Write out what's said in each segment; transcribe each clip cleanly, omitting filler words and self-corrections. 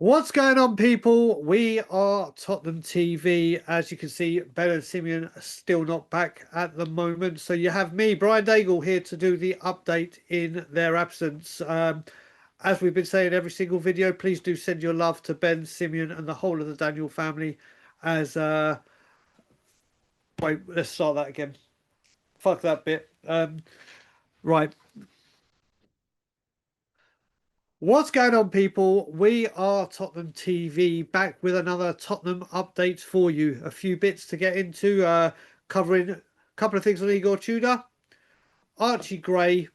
What's going on, people? We are Tottenham TV. As you can see, Ben and Simeon are still not back at the moment. So you have me, Brian Daigle, here to do the update in their absence. As we've been saying every single video, please do send your love to Ben, Simeon, and the whole of the Daniel family. As Wait, let's start that again. Fuck that bit. Right. What's going on, people? We are Tottenham TV, back with another Tottenham update for you. A few bits to get into, covering a couple of things on Igor Tudor, Archie Gray,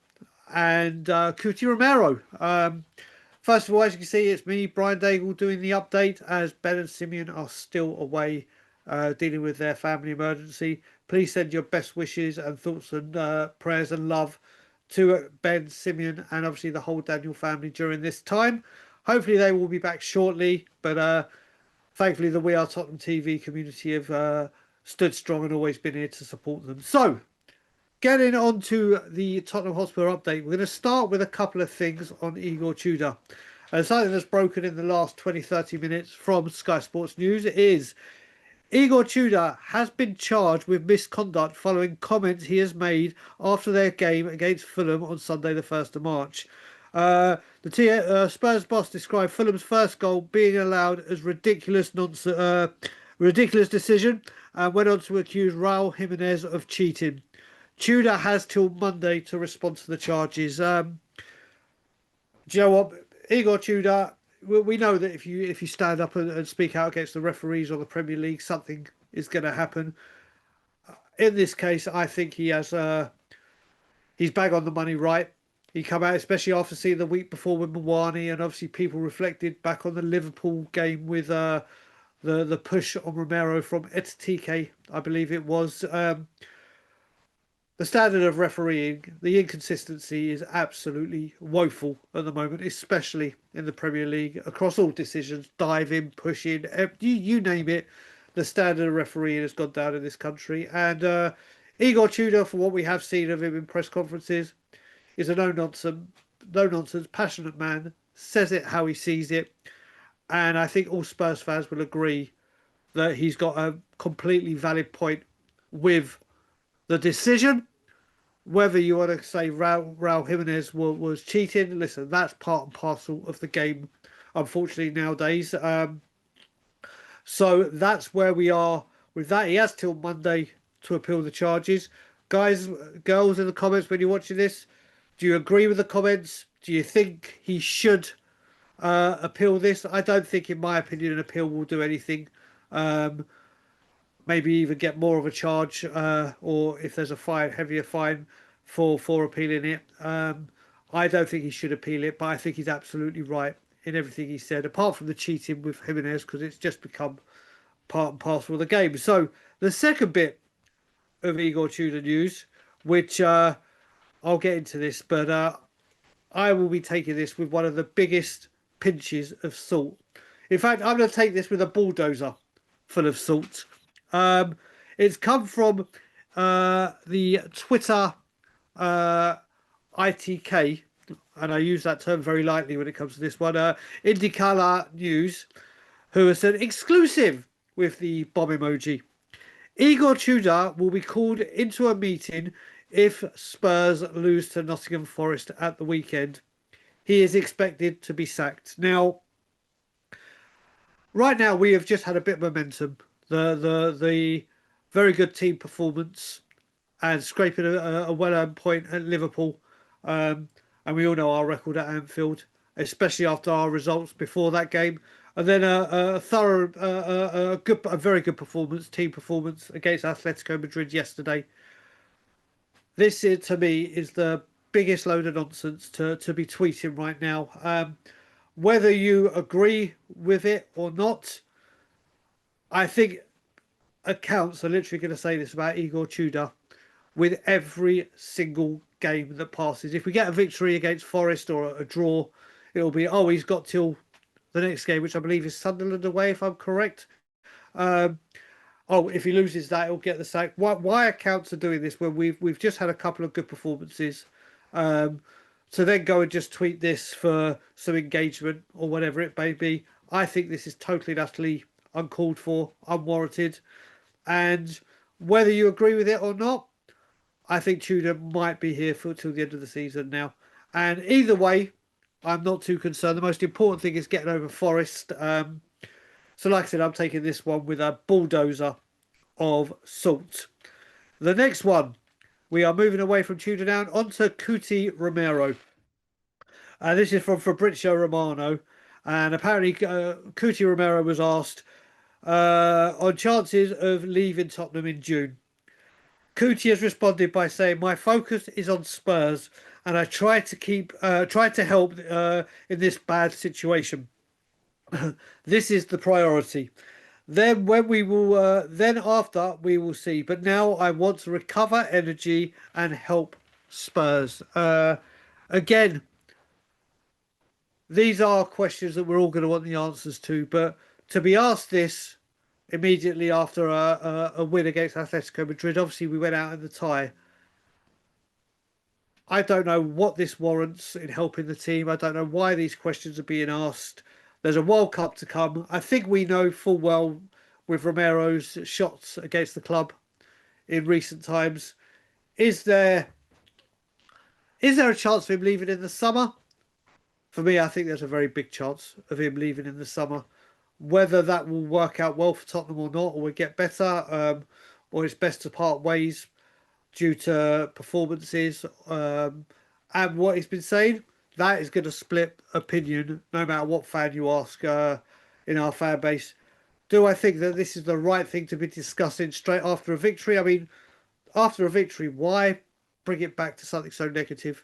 and Cuti Romero. First of all, as you can see, it's me, Brian Daigle, doing the update as Ben and Simeon are still away dealing with their family emergency. Please send your best wishes and thoughts and prayers and love to Ben, Simeon, and obviously the whole Daniel family during this time. Hopefully they will be back shortly, but thankfully the We Are Tottenham TV community have stood strong and always been here to support them. So, getting on to the Tottenham Hotspur update, we're going to start with a couple of things on Igor Tudor. And something that's broken in the last 20-30 minutes from Sky Sports News is Igor Tudor has been charged with misconduct following comments he has made after their game against Fulham on Sunday, the 1st of March. Spurs boss described Fulham's first goal being allowed as ridiculous decision, and went on to accuse Raul Jimenez of cheating. Tudor has till Monday to respond to the charges. Do you know what, Igor Tudor? We know that if you stand up and speak out against the referees or the Premier League, something is going to happen. In this case, I think he has he's bang on the money, right? He come out, especially after seeing the week before with Mawani, and obviously people reflected back on the Liverpool game with the push on Romero from Etitike, I believe it was. The standard of refereeing, the inconsistency is absolutely woeful at the moment, especially in the Premier League, across all decisions, diving, pushing, you name it. The standard of refereeing has gone down in this country. And Igor Tudor, for what we have seen of him in press conferences, is a no-nonsense, passionate man, says it how he sees it. And I think all Spurs fans will agree that he's got a completely valid point with the decision. Whether you want to say Raul Jimenez was cheating, listen, that's part and parcel of the game, unfortunately, nowadays. So that's where we are with that. He has till Monday to appeal the charges. Guys, girls in the comments, when you're watching this, do you agree with the comments? Do you think he should appeal this? I don't think, in my opinion, an appeal will do anything. Maybe even get more of a charge, or if there's a fine, heavier fine for appealing it. I don't think he should appeal it, but I think he's absolutely right in everything he said, apart from the cheating with Jimenez, because it's just become part and parcel of the game. So the second bit of Igor Tudor news, which I'll get into this, but I will be taking this with one of the biggest pinches of salt. In fact, I'm going to take this with a bulldozer full of salt. It's come from the Twitter ITK, and I use that term very lightly when it comes to this one. Indicala News, who has said exclusive with the bomb emoji. Igor Tudor will be called into a meeting if Spurs lose to Nottingham Forest at the weekend. He is expected to be sacked. Now, right now we have just had a bit of momentum. The very good team performance and scraping a well-earned point at Liverpool, and we all know our record at Anfield, especially after our results before that game, and then a thorough, a very good performance, team performance against Atletico Madrid yesterday. This, to me, is the biggest load of nonsense to be tweeting right now. Whether you agree with it or not, I think accounts are literally going to say this about Igor Tudor with every single game that passes. If we get a victory against Forest or a draw, it'll be, oh, he's got till the next game, which I believe is Sunderland away, if I'm correct. Oh, if he loses that, he'll get the sack. Why accounts are doing this when we've just had a couple of good performances? So then go and just tweet this for some engagement or whatever it may be, I think this is totally and utterly uncalled for, unwarranted. And whether you agree with it or not, I think Tudor might be here for till the end of the season now. And either way, I'm not too concerned. The most important thing is getting over Forest. So like I said, I'm taking this one with a bulldozer of salt. The next one, we are moving away from Tudor down onto Cuti Romero. This is from Fabrizio Romano. And apparently Cuti Romero was asked on chances of leaving Tottenham in June. Cuti has responded by saying, "My focus is on Spurs, and I try to help in this bad situation. This is the priority. Then after we will see. But now I want to recover energy and help Spurs." Again, these are questions that we're all going to want the answers to. But to be asked this immediately after a win against Atletico Madrid, obviously we went out in the tie. I don't know what this warrants in helping the team. I don't know why these questions are being asked. There's a World Cup to come. I think we know full well with Romero's shots against the club in recent times. Is there a chance of him leaving in the summer? For me, I think there's a very big chance of him leaving in the summer. Whether that will work out well for Tottenham or not, or we get better, or it's best to part ways due to performances and what he's been saying, that is going to split opinion no matter what fan you ask in our fan base. Do I think that this is the right thing to be discussing straight after a victory? I mean, after a victory, why bring it back to something so negative?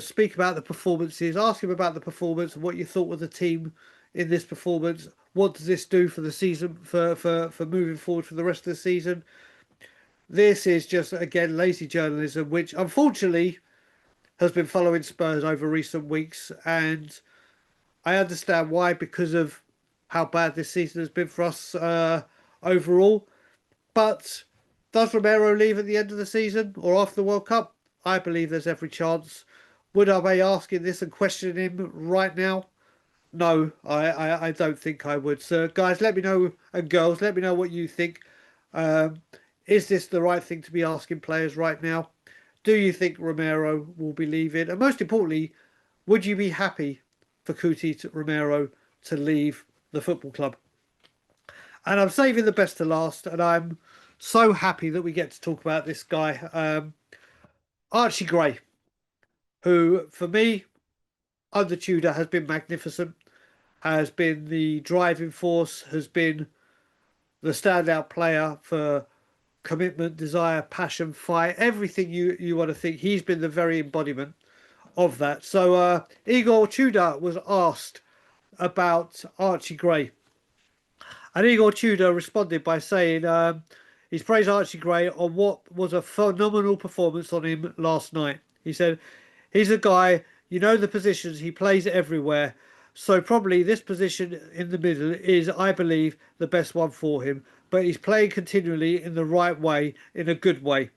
Speak about the performances, ask him about the performance and what you thought of the team in this performance. What does this do for the season, for moving forward for the rest of the season? This is just, again, lazy journalism, which unfortunately has been following Spurs over recent weeks. And I understand why, because of how bad this season has been for us overall. But does Romero leave at the end of the season or after the World Cup? I believe there's every chance. Would I be asking this and questioning him right now? No, I don't think I would. So, guys, let me know, and girls, let me know what you think. Is this the right thing to be asking players right now? Do you think Romero will be leaving? And most importantly, would you be happy for Romero to leave the football club? And I'm saving the best to last, and I'm so happy that we get to talk about this guy, Archie Gray, who, for me, under Tudor, has been magnificent, has been the driving force, has been the standout player for commitment, desire, passion, fight, everything you want to think. He's been the very embodiment of that. So Igor Tudor was asked about Archie Gray, and Igor Tudor responded by saying he's praised Archie Gray on what was a phenomenal performance on him last night. He said, "He's a guy, you know the positions, he plays everywhere. So probably this position in the middle is, I believe, the best one for him. But he's playing continually in the right way, in a good way.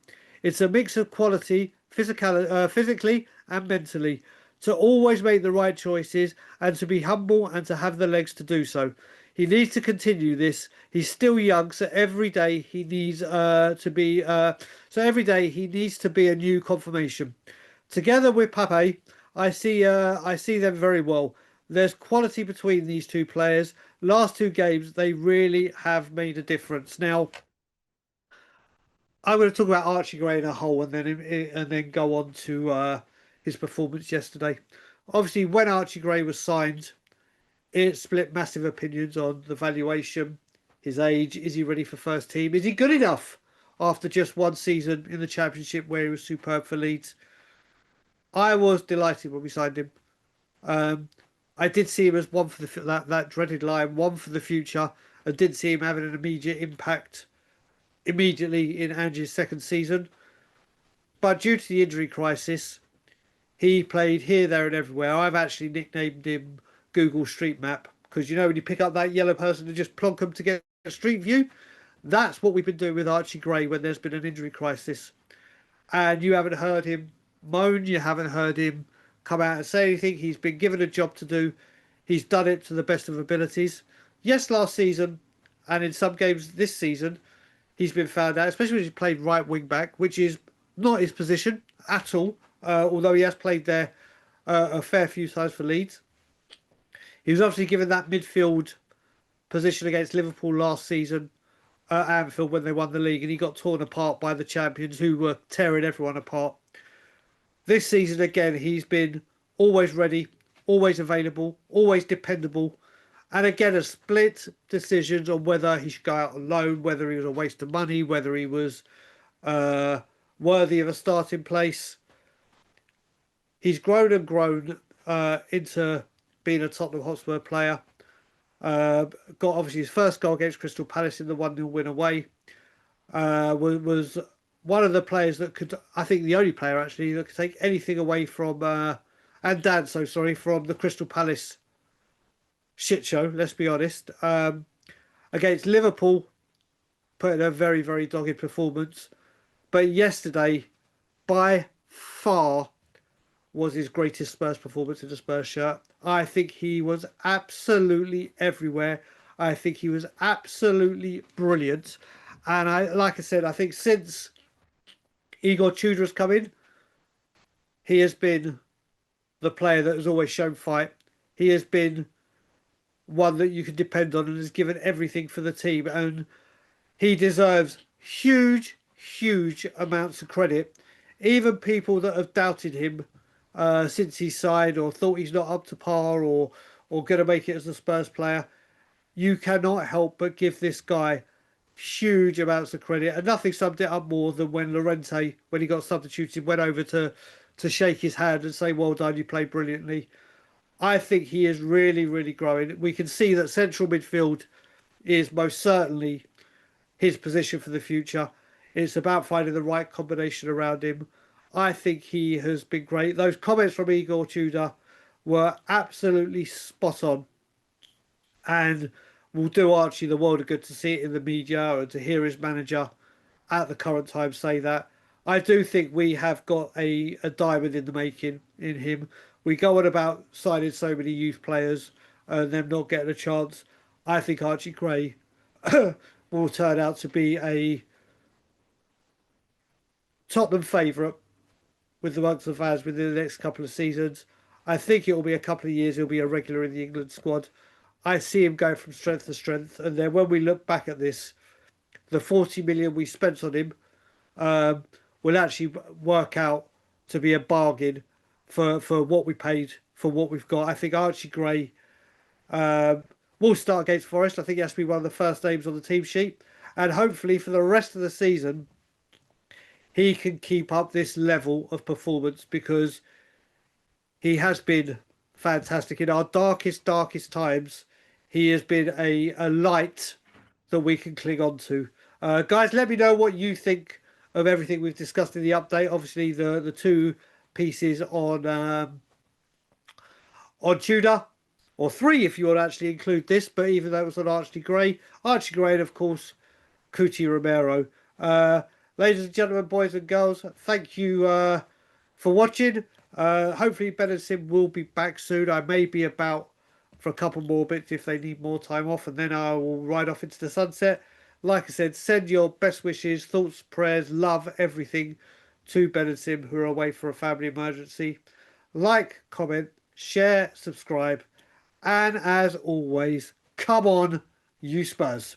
It's a mix of quality, physically and mentally, to always make the right choices and to be humble and to have the legs to do so. He needs to continue this. He's still young, so every day he needs he needs to be a new confirmation. Together with Pape, I see them very well. There's quality between these two players. Last two games, they really have made a difference." Now, I'm going to talk about Archie Gray in a whole, and then go on to his performance yesterday. Obviously, when Archie Gray was signed, it split massive opinions on the valuation, his age. Is he ready for first team? Is he good enough after just one season in the Championship where he was superb for Leeds? I was delighted when we signed him. I did see him as one for that dreaded line, one for the future. I did see him having an immediate impact immediately in Ange's second season. But due to the injury crisis, he played here, there and everywhere. I've actually nicknamed him Google Street Map, because you know when you pick up that yellow person and just plonk them to get a street view, that's what we've been doing with Archie Gray when there's been an injury crisis. And you haven't heard him moan, you haven't heard him come out and say anything. He's been given a job to do. He's done it to the best of abilities. Yes, last season and in some games this season, he's been found out, especially when he's played right wing back, which is not his position at all. Although he has played there a fair few times for Leeds. He was obviously given that midfield position against Liverpool last season at Anfield when they won the league, and he got torn apart by the champions who were tearing everyone apart. This season again, he's been always ready, always available, always dependable, and again a split decisions on whether he should go out on loan, whether he was a waste of money, whether he was uh, worthy of a starting place. He's grown and grown into being a Tottenham Hotspur player. Got obviously his first goal against Crystal Palace in the 1-0 win away. Was one of the players that could, I think the only player actually, that could take anything away from, and Dan, so sorry, from the Crystal Palace shit show, let's be honest. Against Liverpool, put in a very, very dogged performance. But yesterday, by far, was his greatest Spurs performance in the Spurs shirt. I think he was absolutely everywhere. I think he was absolutely brilliant. And like I said, I think since Igor Tudor has come in, he has been the player that has always shown fight. He has been one that you can depend on and has given everything for the team. And he deserves huge, huge amounts of credit. Even people that have doubted him since he signed or thought he's not up to par or going to make it as a Spurs player, you cannot help but give this guy huge amounts of credit. And nothing summed it up more than when Llorente, when he got substituted, went over to shake his hand and say, well done, you played brilliantly. I think he is really, really growing. We can see that central midfield is most certainly his position for the future. It's about finding the right combination around him. I think he has been great. Those comments from Igor Tudor were absolutely spot on and will do Archie the world of good to see it in the media and to hear his manager at the current time say that. I do think we have got a diamond in the making in him. We go on about signing so many youth players and them not getting a chance. I think Archie Gray will turn out to be a Tottenham favourite with amongst the fans within the next couple of seasons. I think it will be a couple of years. He'll be a regular in the England squad. I see him going from strength to strength. And then when we look back at this, the 40 million we spent on him will actually work out to be a bargain for what we paid for what we've got. I think Archie Gray will start against Forest. I think he has to be one of the first names on the team sheet. And hopefully for the rest of the season, he can keep up this level of performance because he has been fantastic. In our darkest times, he has been a light that we can cling on to. Guys, let me know what you think of everything we've discussed in the update. Obviously, the two pieces on Tudor, or three if you want to actually include this, but even though it was on Archie Gray, and of course, Cuti Romero. Ladies and gentlemen, boys and girls, thank you for watching. Hopefully Ben and Sim will be back soon. I may be about for a couple more bits if they need more time off, and then I will ride off into the sunset. Like I said, send your best wishes, thoughts, prayers, love, everything to Ben and Sim who are away for a family emergency. Like, comment, share, subscribe, and as always, come on, you Spurs.